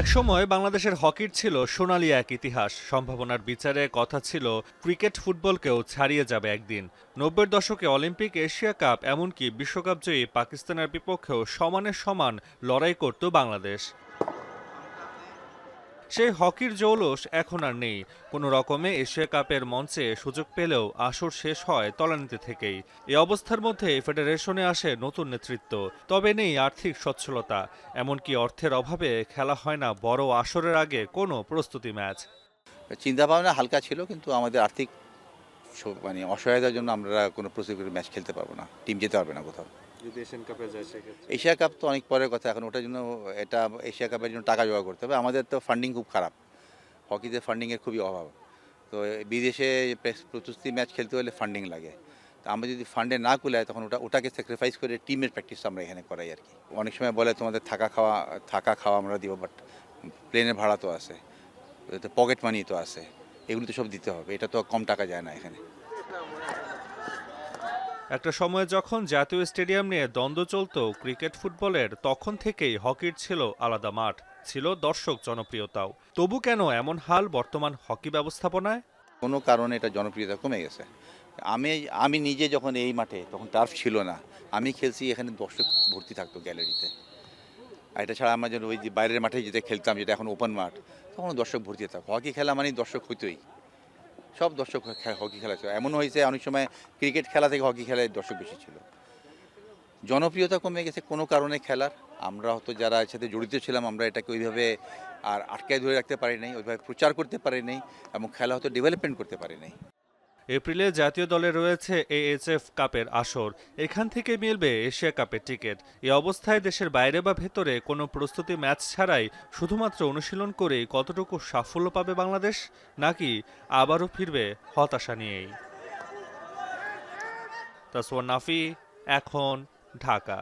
একসময় বাংলাদেশের হকির ছিল সোনালী এক ইতিহাস। সম্ভাবনার বিচারে কথা ছিল ক্রিকেট ফুটবলকেও ছাড়িয়ে যাবে একদিন। ৯০-এর দশকে অলিম্পিক, এশিয়া কাপ, এমনকি বিশ্বকাপ জয়ী পাকিস্তানের বিপক্ষেও সমানে সমান লড়াই করত বাংলাদেশ। সেই হকির জৌলুস এখন আর নেই। কোনো রকমে এশিয়া কাপের মঞ্চে সুযোগ পেলেও আসর শেষ হয় তলানিতে থেকেই। এই অবস্থার মধ্যে ফেডারেশনে আসে নতুন নেতৃত্ব, তবে নেই আর্থিক সচ্ছলতা। এমনকি অর্থের অভাবে খেলা হয় না বড় আসরের আগে কোনো প্রস্তুতি ম্যাচ। চিন্তা ভাবনা হালকা ছিল, কিন্তু আমাদের আর্থিক মানে অসহায়তার জন্য আমরা কোনো প্রস্তুতি ম্যাচ খেলতে পারবো না, টিম যেতে পারবে না কোথাও। যদি এশিয়ান কাপে যায় সেক্ষেত্রে এশিয়া কাপ তো অনেক পরের কথা, এখন ওটার জন্য এটা এশিয়া কাপের জন্য টাকা জোগাড় করতে হবে। আমাদের তো ফান্ডিং খুব খারাপ, হকিতে ফান্ডিংয়ের খুবই অভাব। তো বিদেশে প্রস্তুতি ম্যাচ খেলতে হলে ফান্ডিং লাগে। তো আমরা যদি ফান্ডে না কুলায়, তখন ওটাকে স্যাক্রিফাইস করে টিমের প্র্যাকটিস আমরা এখানে করাই আর কি। অনেক সময় বলে তোমাদের থাকা খাওয়া আমরা দিব, বাট প্লেনের ভাড়া তো আছে, পকেট মানি তো আছে, এগুলো তো সব দিতে হবে। এটা তো কম টাকা যায় না এখানে। একটা সময় যখন জাতীয় স্টেডিয়াম নিয়ে দ্বন্দ্ব চলত ক্রিকেট ফুটবলের, তখন থেকেই হকির ছিল আলাদা মাঠ, ছিল দর্শক জনপ্রিয়তাও। তবু কেন এমন হাল বর্তমান হকি ব্যবস্থাপনায়? কোনো কারণে এটা জনপ্রিয়তা কমে গেছে। আমি আমি নিজে যখন এই মাঠে, তখন টার্ফ ছিল না, আমি খেলছি, এখানে দর্শক ভর্তি থাকতো গ্যালারিতে। আর এটা ছাড়া আমরা যেন ওই যে বাইরের মাঠে যেটা খেলতাম, যেটা এখন ওপেন মাঠ, তখন দর্শক ভর্তি থাকতো। হকি খেলা মানে দর্শক হইতোই, সব দর্শক হকি খেলা ছিল। এমন হয়েছে অনেক সময় ক্রিকেট খেলা থেকে হকি খেলায় দর্শক বেশি ছিল। জনপ্রিয়তা কমে গেছে কোনো কারণে খেলার। আমরা হয়তো যারা এর সাথে জড়িত ছিলাম, আমরা এটাকে ওইভাবে আর আটকায় ধরে রাখতে পারি নাই, ওইভাবে প্রচার করতে পারি নাই, এবং খেলা হয়তো ডেভেলপমেন্ট করতে পারি নাই। এপ্রিলে জাতীয় দলে রয়েছে এএচএফ কাপের আসর, এখান থেকে মিলবে এশিয়া কাপের টিকিট। এই অবস্থায় দেশের বাইরে বা ভেতরে কোনো প্রস্তুতি ম্যাচ ছাড়াই শুধুমাত্র অনুশীলন করেই কতটুকু সাফল্য পাবে বাংলাদেশ, নাকি আবারও ফিরবে হতাশা নিয়েই? তাসওয়ার নাফি, এখন, ঢাকা।